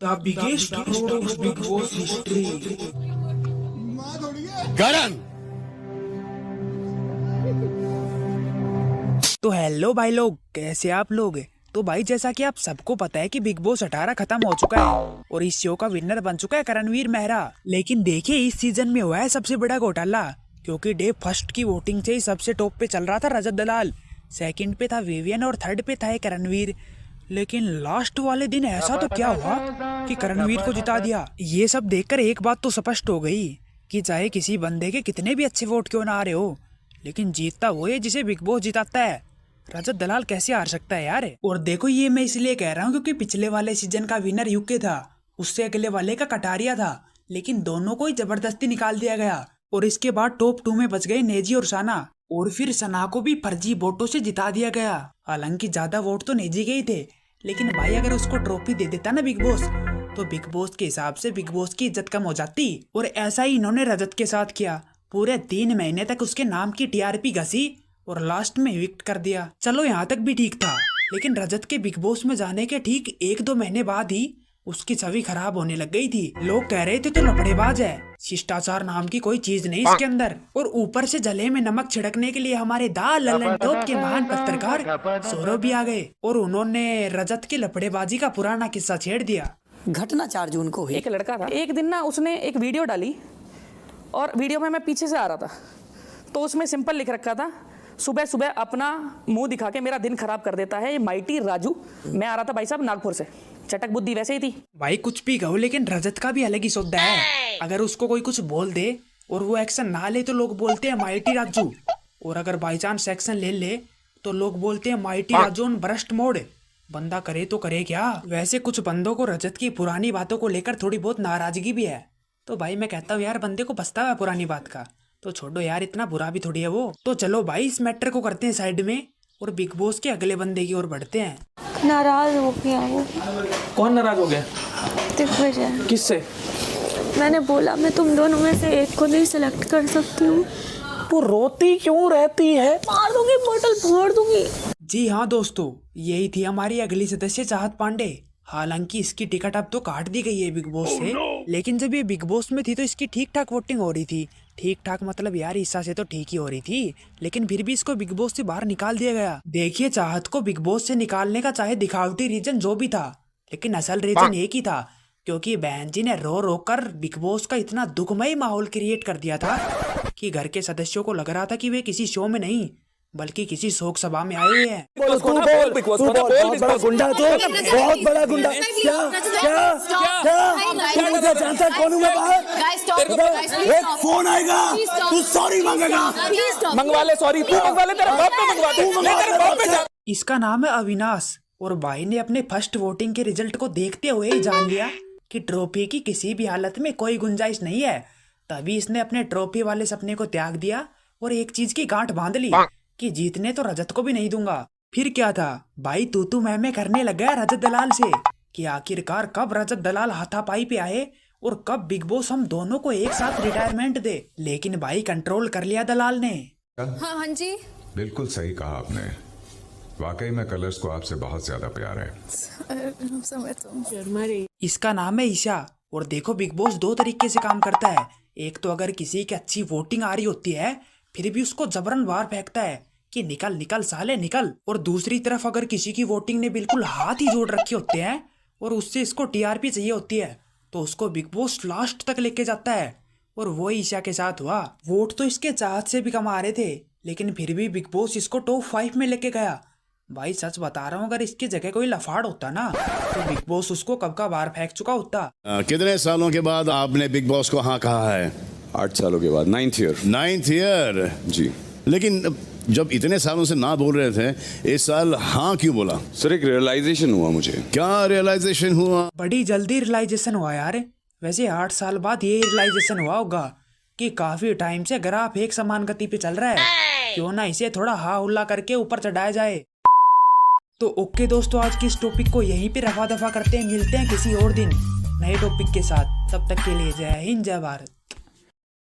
The biggest road of Big Boss history. करण। तो hello भाई लोग, कैसे आप लोग। तो भाई जैसा कि आप सबको पता है कि बिग बॉस 18 खत्म हो चुका है और इस शो का विनर बन चुका है करणवीर मेहरा। लेकिन देखिए इस सीजन में हुआ है सबसे बड़ा घोटाला, क्योंकि डे फर्स्ट की वोटिंग से ही सबसे टॉप पे चल रहा था रजत दलाल, सेकंड पे था विवियन और थर्ड पे था करणवीर। लेकिन लास्ट वाले दिन ऐसा तो क्या हुआ कि करणवीर को जिता दिया। ये सब देखकर एक बात तो स्पष्ट हो गई कि चाहे किसी बंदे के कितने भी अच्छे वोट क्यों ना आ रहे हो, लेकिन जीतता वो है जिसे बिग बॉस जिताता है। रजत दलाल कैसे हार सकता है यार। और देखो ये मैं इसलिए कह रहा हूँ क्योंकि पिछले वाले सीजन का विनर यूके था, उससे अगले वाले का कटारिया था, लेकिन दोनों को ही जबरदस्ती निकाल दिया गया। और इसके बाद टॉप 2 में बच गए नेजी और सना, और फिर सना को भी फर्जी वोटों से जिता दिया गया। हालांकि ज्यादा वोट तो नेजी के ही थे, लेकिन भाई अगर उसको ट्रॉफी दे देता ना बिग बॉस, तो बिग बॉस के हिसाब से बिग बॉस की इज्जत कम हो जाती। और ऐसा ही इन्होंने रजत के साथ किया, पूरे 3 महीने तक उसके नाम की टीआरपी घसी और लास्ट में इविक्ट कर दिया। चलो यहाँ तक भी ठीक था, लेकिन रजत के बिग बॉस में जाने के ठीक 1-2 महीने बाद ही उसकी छवि खराब होने लग गई थी। लोग कह रहे थे तो लफड़ेबाज है, शिष्टाचार नाम की कोई चीज नहीं इसके अंदर। और ऊपर से जले में नमक छिड़कने के लिए हमारे दा ललन टॉप के महान पत्रकार सौरभ भी आ गए और उन्होंने रजत की लफड़ेबाजी का पुराना किस्सा छेड़ दिया। घटना 4 जून को हुई। एक लड़का था, एक दिन ना उसने एक वीडियो डाली और वीडियो में मैं पीछे से आ रहा था, तो उसमें सिंपल लिख रखा था, सुबह सुबह अपना मुंह दिखा के मेरा दिन खराब कर देता है ये माइटी राजू। मैं आ रहा था भाई साहब नागपुर से, चटक बुद्धि वैसे ही थी। भाई कुछ भी कहो, लेकिन रजत का भी अलग ही सौदा है। अगर उसको कोई कुछ बोल दे और वो एक्शन ना ले तो लोग बोलते हैं माइटी राजू, और अगर बाई चांस एक्शन ले ले तो लोग बोलते हैं mighty Raju on burst mode. बंदा करे तो करे क्या। वैसे कुछ बंदों को रजत की पुरानी बातों को लेकर थोड़ी बहुत नाराजगी भी है, तो भाई मैं कहता हूँ यार बंदे को पछतावा है पुरानी बात का, तो छोड़ो यार, इतना बुरा भी थोड़ी है वो। तो चलो भाई इस मैटर को करते हैं साइड में और बिग बॉस के अगले बंदे की ओर बढ़ते हैं। नाराज हो गया वो। कौन नाराज हो गया? दिग्विजय। किससे? मैंने बोला मैं तुम दोनों में से एक को नहीं सिलेक्ट कर सकती हूँ। तू रोती क्यों रहती है? मार दूंगी, बोतल फोड़ दूंगी। जी हाँ दोस्तों, यही थी हमारी अगली सदस्य चाहत पांडे। हालांकि इसकी टिकट अब तो काट दी गई है बिग बॉस से, लेकिन जब ये बिग बॉस में थी तो इसकी ठीक ठाक वोटिंग हो रही थी। ठीक ठाक मतलब यार हिस्सा से तो ठीक ही हो रही थी, लेकिन फिर भी इसको बिग बॉस से बाहर निकाल दिया गया। देखिए चाहत को बिग बॉस से निकालने का चाहे दिखावटी रीजन जो भी था, लेकिन असल रीजन एक ही था, क्योंकि बहन जी ने रो रो कर बिग बॉस का इतना दुखमय माहौल क्रिएट कर दिया था कि घर के सदस्यों को लग रहा था कि वे किसी शो में नहीं बल्कि किसी शोक सभा में आए हुए हैं। बहुत बड़ा गुंडा, तो बहुत बड़ा गुंडा। क्या क्या क्या मुझे जानता कौन हूँ मैं? एक फोन आएगा, तू सॉरी मांगेगा। मंगवा ले, सॉरी तू मंगवा ले, तेरे बाप पे मंगवा दे, तेरे बाप पे जा। इसका नाम है अविनाश, और भाई ने अपने फर्स्ट वोटिंग के रिजल्ट को देखते हुए ही जान लिया कि ट्रॉफी की किसी भी हालत में कोई गुंजाइश नहीं है। तभी इसने अपने ट्रॉफी वाले सपने को त्याग दिया और एक चीज की गांठ बांध ली कि जीतने तो रजत को भी नहीं दूंगा। फिर क्या था भाई, तू मैं करने लग गया रजत दलाल से कि आखिरकार कब रजत दलाल हाथापाई पे आए और कब बिग बॉस हम दोनों को एक साथ रिटायरमेंट दे। लेकिन भाई कंट्रोल कर लिया दलाल ने। हाँ जी, बिल्कुल सही कहा आपने, वाकई में कलर्स को आपसे बहुत ज्यादा प्यार है। इसका नाम है ईशा, और देखो बिग बॉस 2 तरीके से काम करता है। एक तो अगर किसी की अच्छी वोटिंग आ रही होती है फिर भी उसको जबरन बाहर फेंकता है कि निकल निकल साले निकल, और दूसरी तरफ अगर किसी की वोटिंग ने बिल्कुल हाथ ही जोड़ रखे होते हैं और उससे इसको टीआरपी चाहिए होती है तो उसको बिग बॉस लास्ट तक लेके जाता है। और वो ईशा के साथ हुआ। वोट तो इसके चाहत से भी कम आ रहे थे, लेकिन फिर भी बिग बॉस इसको टॉप 5 में लेके गया। भाई सच बता रहा हूँ, अगर इसकी जगह कोई लफाड़ होता ना तो बिग बॉस उसको कब का बाहर फेंक चुका होता। कितने सालों के बाद आपने बिग बॉस को हाँ कहा है? 8 सालों के बाद, 9th ईयर जी। लेकिन जब इतने सालों से ना बोल रहे थे, इस साल हाँ क्यों बोला? सर एक रियलाइजेशन हुआ मुझे। क्या रियलाइजेशन हुआ? बड़ी जल्दी रियलाइजेशन हुआ यार। वैसे 8 साल बाद ये रियलाइजेशन हुआ होगा कि काफी टाइम से ग्राफ एक समान गति पे चल रहा है, क्यों ना इसे थोड़ा हा हुल्ला करके ऊपर चढ़ाया जाए। तो ओके दोस्तों, आज की इस टॉपिक को यहीं पे रफा दफा करते हैं। मिलते हैं किसी और दिन नए टॉपिक के साथ। तब तक के लिए जय हिंद, जय भारत।